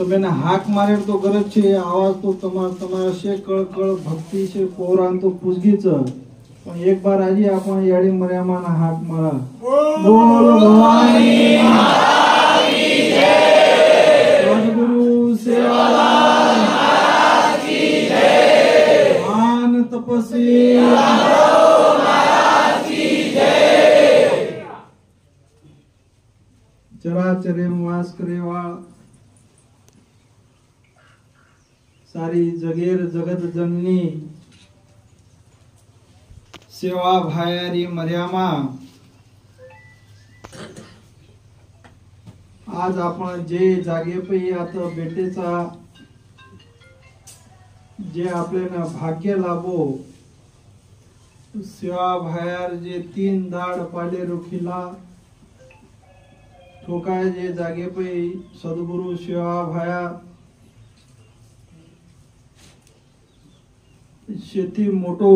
તમે હાક મારે તો ગરજ છે આવાજ તો તમારા છે કળ ભક્તિ છે પૌરાણ તો પૂજગી છે પણ એક બાર આજે આપણે યાડી મર્યામાં હાક મારા બોલ ભવાની મહારાજની જય સદગુરુ સેવાલાલ મહારાજની જય મહાન તપસ્વી મહારાજની જય ચરાચરે વાસ કરેવા सारी जगेर जगत जननी सेवा भायारी मर्यामा आज आपण जे जागे पै आता बेटेचा जे आपल्याला भाग्य लाभो सेवा भायार जे 3 दाड पाले रुखीला ठोकाय जे जागे पै सद्गुरु सेवा भाया शेती मोटो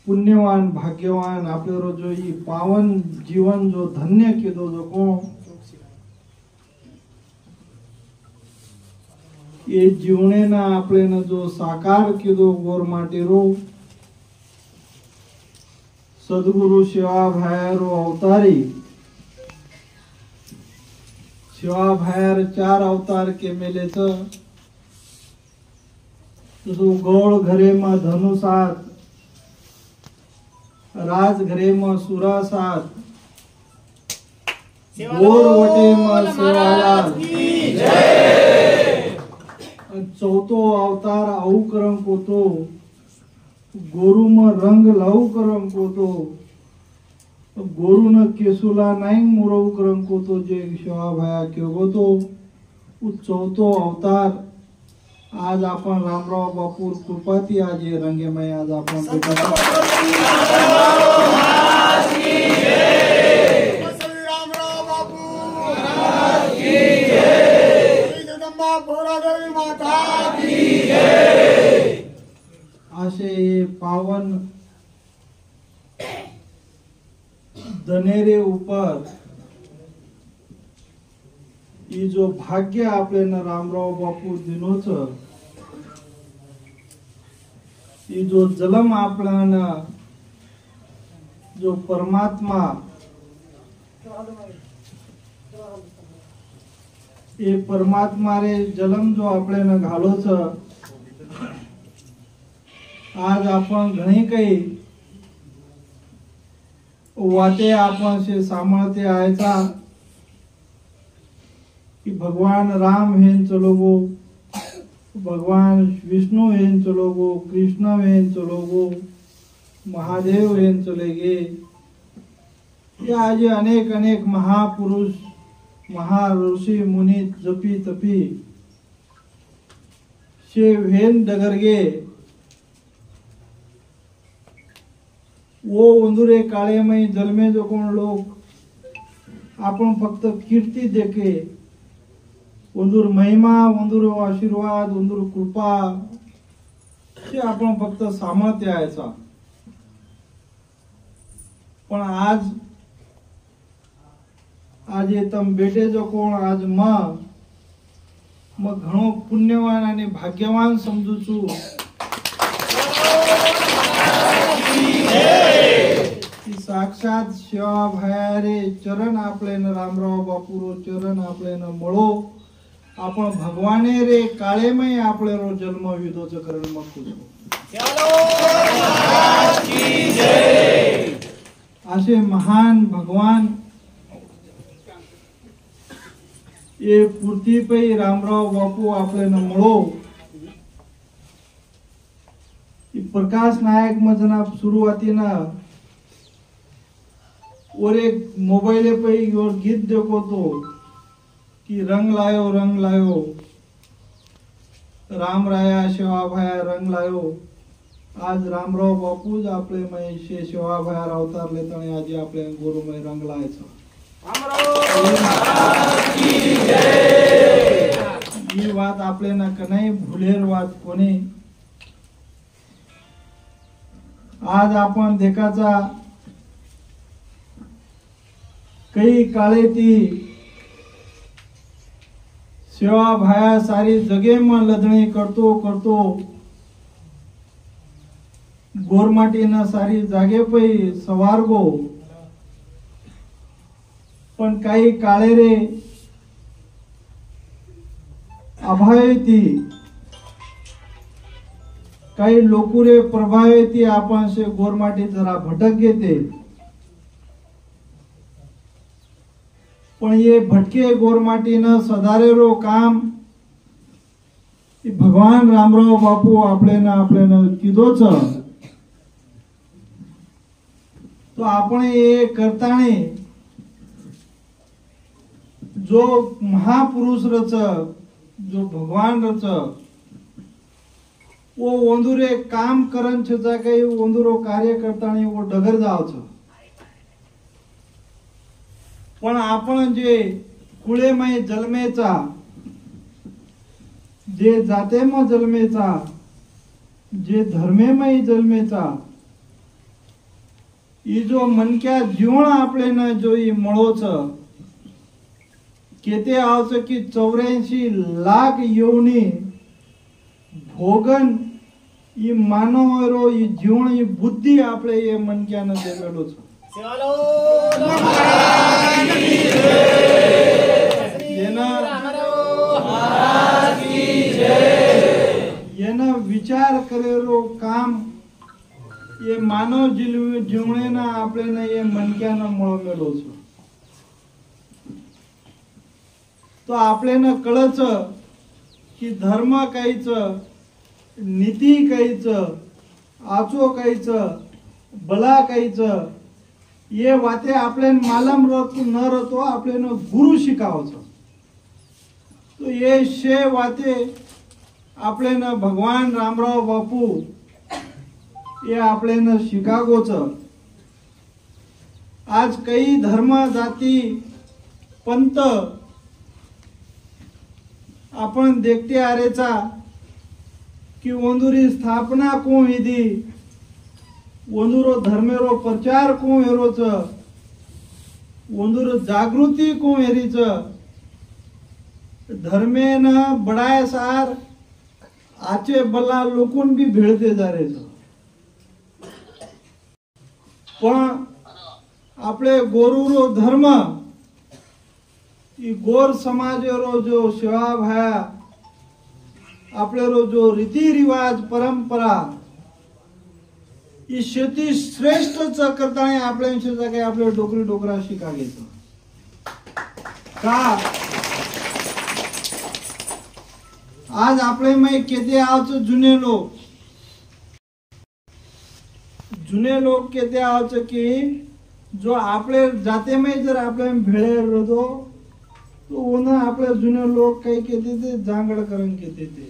पुण्यवान भाग्यवान आपल्यारो जो ही पावन जीवन जो धन्य कीधो जो को ये जीवने ना आपले न जो साकार कीधो गोर माटेरो सद्गुरु सेवा भायारो अवतारी सेवा भायार 4 अवतार के मेले छ तो गौड़ घरे में धनुषात राज घरे में सुरासात गोर वटे में सेवालाल चौथो अवतार आऊ करम को तो गोरु में रंग लाऊ करम को तो गोरु न केसुला नाइंग मुरऊ करम को तो जे सेवा भाया क्यों तो चौथो अवतार आज आपण रामराव बापू कृपाती आज ये रंगेमय आज आपण रामराव बापू महाराज की जय जगदंबा भोरादेवी माता की जय आशे पावन दनेरे ऊपर ये जो भाग्य आपले न रामराव बापू दिनोच ये जो जलम आपल्याला जो परमात्मा ये परमात्मा रे जलम जो आपल्याला घालो छ आज आपण घणी काही वाटे आपण से सांभाळते आयचा कि भगवान राम हेन चलोगो भगवान विष्णु हेन चलोगो कृष्ण हेन चलोगो महादेव हेन चलेगे ये आज अनेक अनेक महापुरुष महाऋषि मुनि जपी तपी शे हेन डगरगे वो उंदुरे काळे मई जन्मे जो कोण लोक आपण फक्त कीर्ती देखे उंदूर महिमा उंदूर आशीर्वाद उंदूर कृपा हे आपण फक्त सामर्थ्य यायचा पण आज ये तम बेटे जो कोण आज मग घणो पुण्यवान आणि भाग्यवान समजू छु साक्षात सेवा भायारे चरण आपले न रामराव बापूरो चरण आपले न मळो आपण भगवाने रे काळेमय आपले रो जन्म विधोच करण मग असे महान भगवान ये पूर्ती पै रामराव बापू आपले न मळो प्रकाश नायक मजना सुरुवातीना और एक मोबाइल पे और गीत देखो तो कि रंग लायो राम राया सेवा भाया रंग लायो आज रामराव बापू ज आपले मय सेवा भाया अवतार लेता आज आपले गुरु मय रंग लायचा ही बात आपले ना कनाई भूलेर बात कोणी आज आपण देखाचा कई काळे ती सेवा भाया सारी जगे में लधणी करतो करतो गोरमाटी ना सारी जागे पै सवारगो पण काही काळे रे अभायती काही लोकुरे प्रभावेती आपण से गोरमाटी जरा भटक घेते पण ये भटके गोरमाटी न सदारे रो काम भगवान रामराव बापू आपले कीधो छ तो आपण ये करताने जो महापुरुष रच जो भगवान रच वो वंदुरे काम करन छता काही वंदुरो कार्य करताने वो डगर जाव छ पण आपण जे कुळेमय जन्मेचा जे जातेमय जन्मेचा जे धर्मेमय जन्मेचा ई जो मनक्या जीवन आपले न जो ई मळो छ केते आवच की 84 लाख योनी भोगन ई मानव रो ई जीवन ई बुद्धि आपले ये मनक्या न देवेलो छ येना विचार करेलो काम ये मानव जीवने ना आपले ना ये मनक्या न मळमेलो छ तो आपले न कळच की धर्म काहीच नीती काहीच आचो काहीच बला काहीच ये वाते आपले मालम न रतो आपले न गुरु शिकावच तो ये शे वाते आपले न भगवान रामराव बापू ये आपले न शिकागोच आज कई धर्म जाती पंत आपण देखते आरेचा कि वंदुरी स्थापना को हिदी वंदुरो धर्मेरो प्रचार को हेरोच वंदुरो जागृती को हेरीच धर्मे न बडाय सार आचे बला लोकून भी भेळते जारेच पण आपले गोरुरो धर्म ई गोर समाज रो जो सेवा भाया आपले रो जो रीति रिवाज परंपरा ई शेती श्रेष्ठ च करताने आपल्याशी काही आपले डोकरी डोकरा शिका घेतो का आज आपले मै केते आवच जुने लोक केते आवच की जो आपले जाते में जर आपले भेळे रदो तो ओना आपले जुने लोक काही केते ते जांगड करून केते ते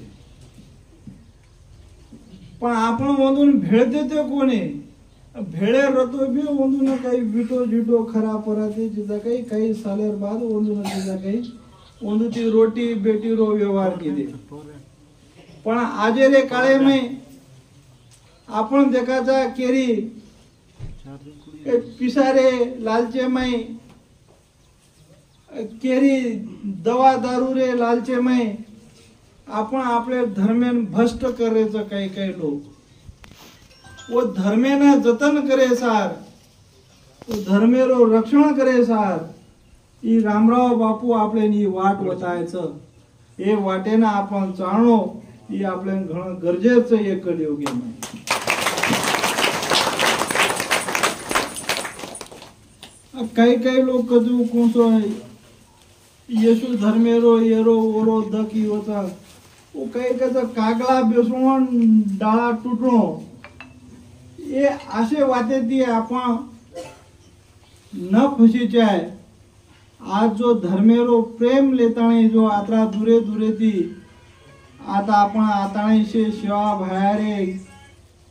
पण आपण वंदून भेळते ते कोणी भेळे रतो भी वंदून काही विटो जिटो खरा पराते जिदा काही सालेर बाद वंदून जिदा काही वंदू ती रोटी बेटी रो व्यवहार केले पण आजे रे काळे में आपण देखाचा केरी पिसारे लालचे में केरी दवा दारू रे लालचे में आपण आपले धर्मेन भ्रष्ट करेच काही लोक वो धर्मेना जतन करे सार वो धर्मेरो रक्षण करे सार ई रामराव बापू आपले नी वाट वतायचं हे वाटेना आपण चालणो ई आपले घण गरजेचं हे कलियुगी में काही लोक जो कोणसो येशू धर्मेरो येरो ओरो दकी होता वो काही त्याचा कागला बेसवून डाळा तुटणो ये असे वाते ती आपण न खुशीचे आहे आज जो धर्मेरो प्रेम लेताणे जो आता दुरे दुरे ती आता आपण आताणे शे सेवा भायारे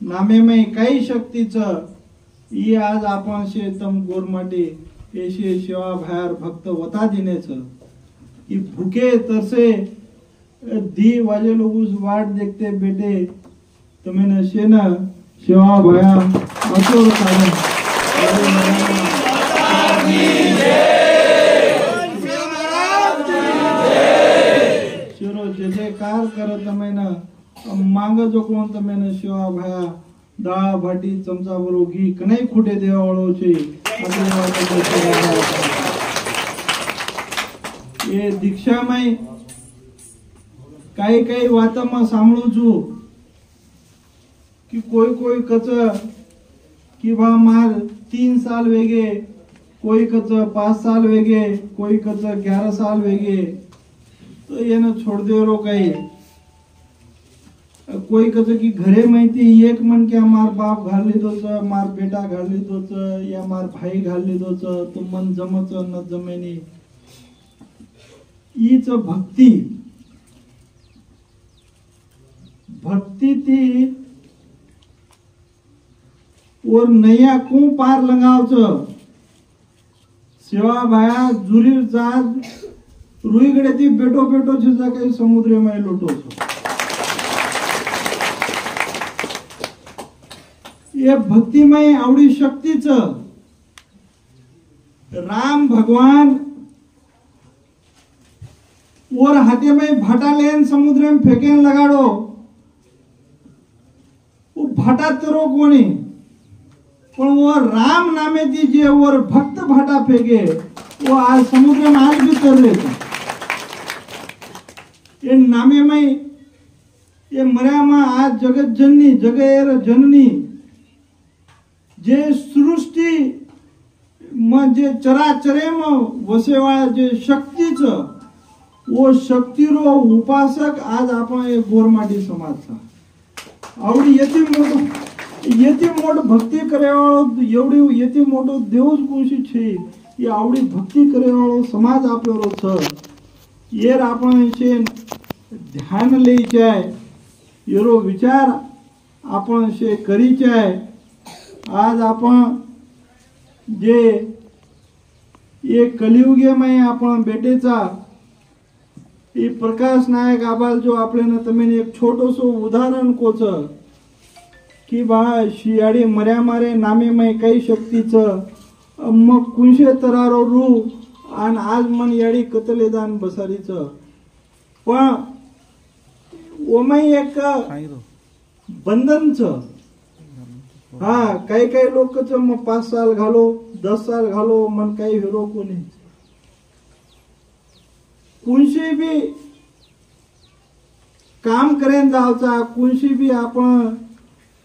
नामे में काही शक्तीच ई आज आपण शे तम गोरमाटी येशे सेवा भायार भक्त वता दिनेच ई भूखे तरसे दी वाजे लोग उस वाट देखते बेटे तुम्हें नशे न सेवा भया अचोर कारण जय जयकार करत તમે ને માંગ જો કોણ તમે ને સેવા ભાયા દાળ ભાટી ચમચા ભરો ઘી કનાઈ ખૂટે દેવા વાળો છે એ દીક્ષામાં કઈ કઈ વાતોમાં સાંભળું છું कि कोई कच कि बा मार 3 साल वेगे, कोई कच 5 साल वेगे, कोई कच 11 साल वेगे, तो ये ना छोड़ दे रो कहीं कोई कच की घरे माहिती एक मन क्या मार बाप घाल लीधो छ, मार बेटा घाल लीधो छ, या मार भाई घाल लीधो छ, तो मन जमच न जमेनी ईच भक्ति भक्ति ती और नया कू पार लगाव छ सेवा भाया जुरीर जात रुईगडे ती बेटो बेटो छ जा काही समुद्र में लोटो छ ये भक्तिमय आवडी शक्ति छ राम भगवान और हाथे में भाटा लेन समुद्र में फेंकेन लगाड़ो वो भाटा तरो कोनी पण वो राम नामे थी जे और भक्त भाटा फेंके वो आज समुद्र में आज भी तर रहे थे ये नामे में ये मर्या में आज जगत जननी जगेर जननी जे सृष्टि में जे चराचरे में वसेवाळा जे शक्ति छ वो शक्ति रो उपासक आज आपण एक गोरमाटी समाज था आवडी येती मोठ भक्ति करेवाळो एवढी येती मोठो देवच कोशी छे ये आवडी भक्ति करेवाळो समाज आपलो छ येर आपण शे ध्यान लई जाय येरो विचार आपण शे करी जाय आज आपण जे ये कलियुगे में आपण बेटेचा ये प्रकाश नायक आबाल जो आपल्याला तमेने एक छोटोसो उदाहरण कोच कि बा शियाडी मर्या मारे नामे में काही शक्तीच मग कुंशे तरारो रू आणि आज मन याडी कतलेदान बसारीच पण ओमै एक बंधन छ हा काही काही लोक मग 5 साल घालो 10 साल घालो मन काही हिरो कोणी कुंशी भी काम करेन जावचा कुंशी भी आपण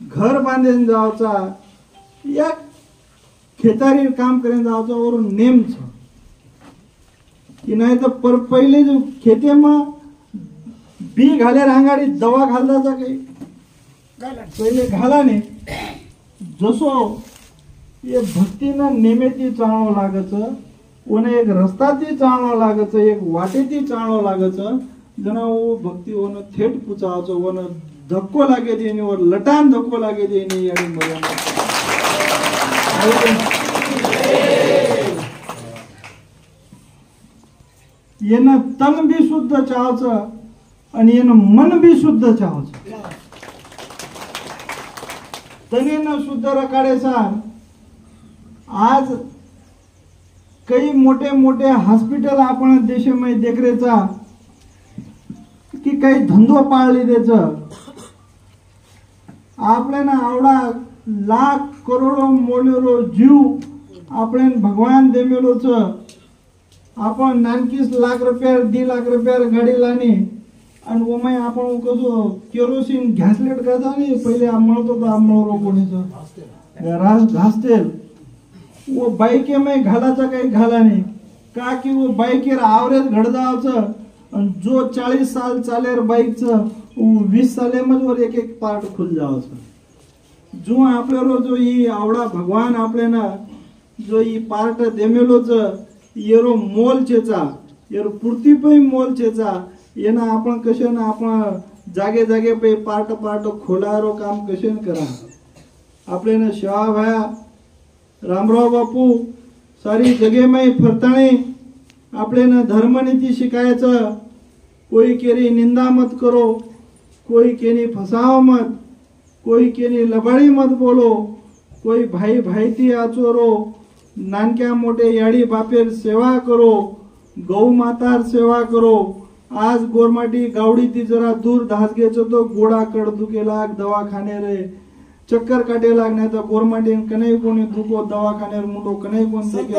घर बांधेन जावचा या खेतारी काम करेन जावचा और नेम छ कि नाही तर पर पहिले जो खेते में बी घाले रांगाडी दवा घालता जा काही पहिले घाला ने जसो ये भक्तीना नेमेती चालणो लागच ओने एक रस्ताती चालणो लागच एक वाटेती चालणो लागच जना वो भक्ति ओने थेट पुचावचो ओने धक्को लागे देनी और लटान धक्को लागे देनी याडी मजा येना तन भी शुद्ध चावच आणि येना मन भी शुद्ध चावच तनेना शुद्ध रकाडेसा आज कई मोठे मोठे हॉस्पिटल आपण देशामध्ये देखरेचा की काही धंदो पाळली देच आपल्याला आवडा लाख करोडो मोलेरो जीव आपण भगवान देमेलो छ आपण 29 लाख रुपया 2 लाख रुपया गाडी लानी आणि ओमाय आपण कसो केरोसिन गॅसलेट करता नाही पहिले आम्हाला तो आम्हाला कोणीच घासतेल वो बाइके में घालाचा काही घाला नहीं का कि वो बाइकेर आवरेज घड जावचं आणि जो 40 साल चालेर बाइक च 20 साले मध्ये वर एक एक पार्ट खुल जावचं जो आपल्यारो जो ही आवडा भगवान आपल्याला जो ही पार्ट देमेलो च येरो मोल चेचा येरो पूर्ती पे मोल चेचा येना आपण कशेन आपण जागे जागे पे पार्ट पार्ट खोलारो काम कशेन करा आपल्याला सेवा भाया रामराव बापू सारी जगे में फरताने आपले न धर्म नीति शिकायचं कोई केरी निंदा मत करो कोई केनी फसाओ मत कोई केनी लबाड़ी मत बोलो कोई भाई भाई थी आचोरो नानक्या मोटे याडी बापेर सेवा करो गौ मातार सेवा करो आज गोरमाटी गावडी ती जरा दूर धासगेचो तो गोडा कड दुखेला दवाखाने रे चक्कर काटे लागणे तर गोरमाटी कनै कोणी दुखो दवाखाने मुंडो कनै कोण देखे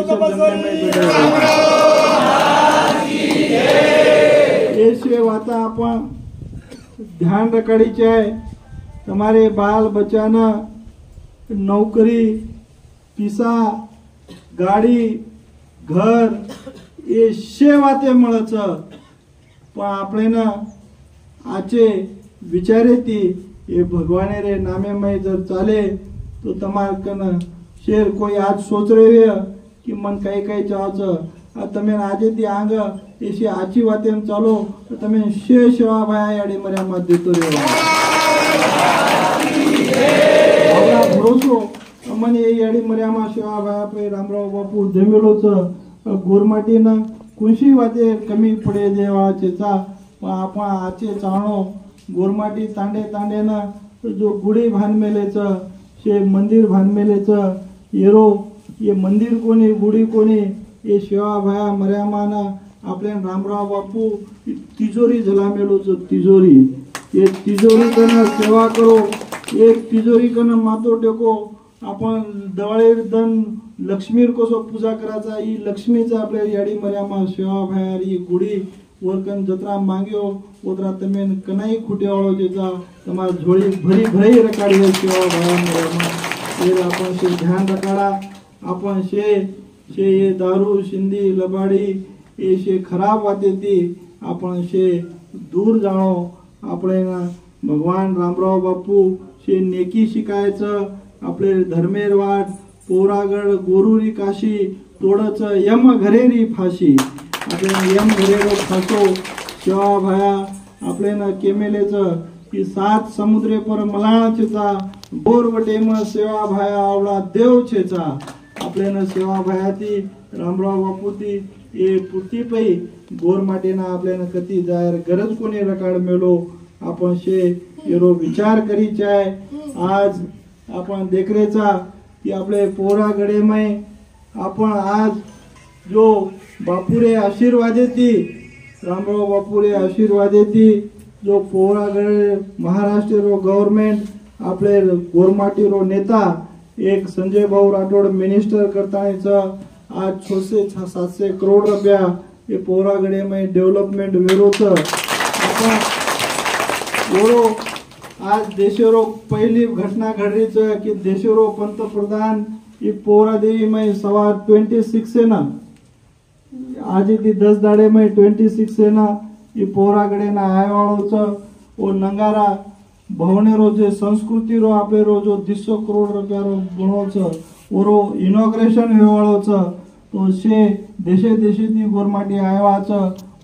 ऐसे वाता आपण ध्यान रखाड़ी है તમારે बाल बच्चाना नौकरी पिसा गाडी घर એ શે વાતે મળે છે પણ આપણે ના આચે વિચારેતી એ ભગવાને રે નામે મય જર ચાલે તો તમાર કન શેર કોઈ આજ સોચ રહ્યો કે મન કઈ કઈ ચાહ છે આ તમે આજેથી આંગ એ શે આચી વાતે એમ ચાલો તો તમે શે સેવા ભાઈ આડી મર્યામાં દેતો રહ્યો આપણા ભરોસો અમને એ આડી મર્યામાં સેવા ભાઈ આપણે રામરાવ બાપુ જમેલો છે गोरमाटीना कुशी वाते कमी पडे देवा चेचा पण आपण आचे चाणो गोरमाटी तांडे तांडे ना जो गुडी भानमेलेच शे मंदिर भानमेलेच येरो ये मंदिर कोणी गुडी कोणी ये सेवा भाया मर्यामाना आपले रामराव बापू तिजोरी झलामेलो तिजोरी ये तिजोरी कन सेवा करो एक तिजोरी कन मातो टेको आपण दवाळे दन लक्ष्मीर कसो पूजा करायचा ही लक्ष्मीचा आपल्या याडी मर्यामा सेवा भायर ही गुडी वरकन जत्रा मांग्यो ओदरा तमेन कनाई खुटे वाळो जेचा तमार झोळी भरी भरी रकाडी है सेवा भायर मर्यामा ये आपण से ध्यान रखाडा आपण से ये दारू शिंदी लबाडी ये से खराब वाते ती आपण से दूर जाणो આપણે भगवान रामराव बापू से नेकी शिकायचं आपले धर्मेर वाट पोरागड गोरुरी काशी तोडच यम घरेरी फाशी आपल्याला यम घरेरो फासो सेवा भाया आपल्याला केमेलेच की 7 समुद्रे पर मलाळचेचा बोरवटेम सेवा भाया आवडा देव छेचा आपल्याला सेवा भायाती रामराव बापूती ए पुती पै गोरमाटीना आपल्याला कती जाहीर गरज कोणी रकाड मेलो आपण शे एरो विचार करी चाय आज आपण देखरेचा की आपले पोरा गडे में आपण आज जो बापुरे आशीर्वाद देती रामराव बापुरे आशीर्वाद देती जो पोरा गडे महाराष्ट्र रो गवर्नमेंट आपले गोरमाटी रो नेता एक संजय भाऊ राठोड मिनिस्टर करतानीच आज 600-700 करोड रुपया ये पोरा गडे में डेव्हलपमेंट वेरोच आपण एवढो आज देशरो पहिली घटना घडली की देशरो पंतप्रधान ये पोरा देवी में सवार 26 है ना आज ती 10 दाड़े में 26 है ना ये पोरा गडे ना आय वाळो छ ओ नंगारा भवनेरो जे संस्कृति रो आपले रो जो 200 करोड़ रुपया रो बनो छ ओरो इनॉग्रेशन हेवाळो छ तो शे देशे देशे ती गोरमाटी आयवा छ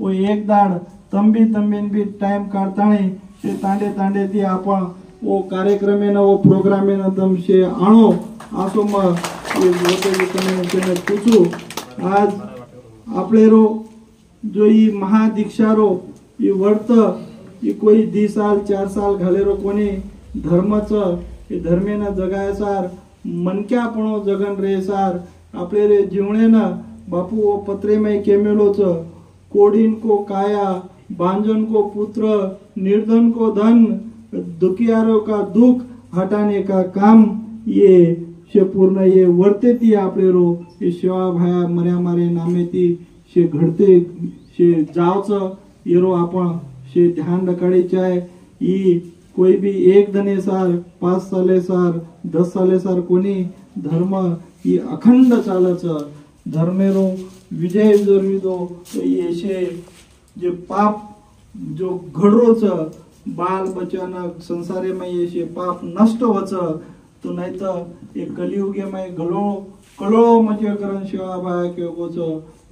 ओ एक दाड तंबीन भी टाइम काढताणी से तांडे तांडे ती आपण वो कार्यक्रमेन वो प्रोग्रामेन तम से आणो आसो म ये लोटे कने पूछू आज आपले रो जो ई महादीक्षा रो ये वर्त ये कोई 2 साल 4 साल घाले रो कोणी धर्मच ये धर्मेन जगायसार मनक्यापणो जगन रेसार आपले रे जीवनेन बापू वो पत्रे में केमेलोच कोडीन को काया बांजन को पुत्र निर्धन को धन दुखियारों का दुख हटाने का काम ये से पूर्ण ये वर्ते ती आपले रो ये सेवा भाया मर्या मारे नामे ती से घडते से जावच येरो आपण से ध्यान रखाडी चाय ई कोई भी एक दने सार 5 साले सार 10 साले सार कोणी धर्म ई अखंड चालच धर्मेरो विजय जरूरी दो तो ये से जे पाप जो घडरोच बाल बच्चाना संसारे में ये से पाप नष्ट होच तो नहीं तो ये कलियुगे में गलो कलो मजे करण सेवा भाया के गोच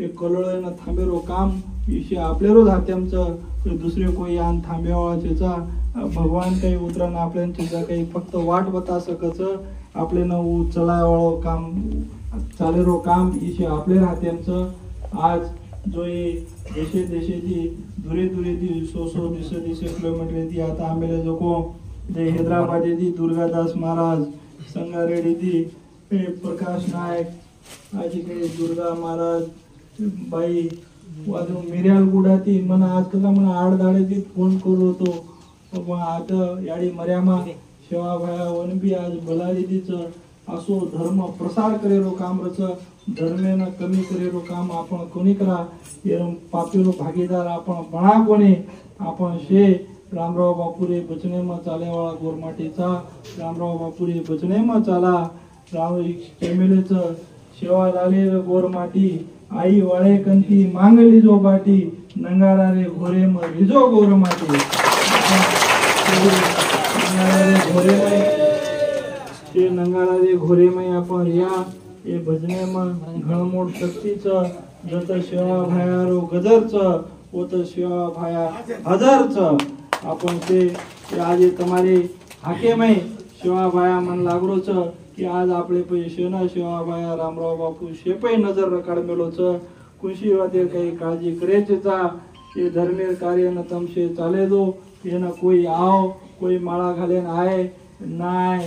ये कलोळे ना थांबेरो काम इशे आपलेरो हात्यामच तो दुसरे कोई आन थांबेवाळाचेचा भगवान काही उतरन आपल्याचेचा काही फक्त वाट बता सकच आपले न चलायवाळो काम चालेरो काम इशे आपले हात्यामच आज जो ये देशे ती दूरे ती 100 किलोमीटर ती आता आंबेले जो को जे हैदराबाद ती दुर्गादास महाराज संगारेडी ती प्रकाश नायक आज के दुर्गा महाराज बाई वाजून मिर्याल गुडाती मला आज कसा मला 8 दाड्याची फोन करू होतो पण आता याडी मर्यामा शेवा भाया वनबी आज बलादीच असो धर्म प्रसार करेलो काम रच धर्मेनं कमी करेलो काम आपण कोणी करा पापेलो भागीदार आपण बणा कोणी आपण शे रामराव बापुरे बचनेमा चालेवाळा गोरमाटीचा रामराव बापुरे बचनेमा चाला राम चेमेलेच शेवा झाले गोरमाटी आई वाळे कंती मांगली जो बाटी नंगारा रे घोरे म रिजो गोरमाटी नंगारा रे घोरे मै आपण या ए भजनेमा घणमोड शक्तीचं जत शेवा भायारो गजरचं ओत शेवा भाया हजारचं आपण ते आज तुम्हारे हाके में शिवा भाया मन लागलो छ की आज आपले पैसे ना शिवा भाया रामराव बापू शेपई नजर रकाड मेलो छ खुशी वाते काही काळजी करायचे चा ये धर्मेर कार्य न तमशे चाले दो ये न कोई आओ कोई माळा घालेन आए नाय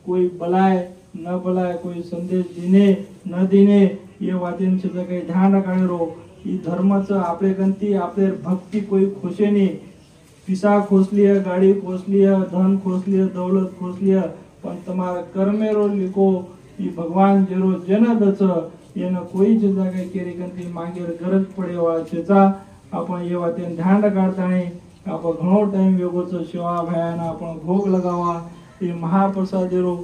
कोई बलाय न बलाय कोई संदेश दिने न दिने ये वातेंचे काही ध्यान रकाडे रो ई धर्माचं आपले गंती आपले भक्ती कोई खुशेनी पिसा खोसलिया गाड़ी खोसलिया धन खोसलिया दौलत खोसलिया पण तुम्हारा कर्मेरो लिखो ये भगवान जेरो जन दच येन कोई चीजा काही केरी कंती मागेर गरज पडे वाळा छेचा आपण ये वाते ध्यान काढताने आपण घणो टाइम वेगोच शिवा भायाना आपण भोग लगावा ये महाप्रसाद जेरो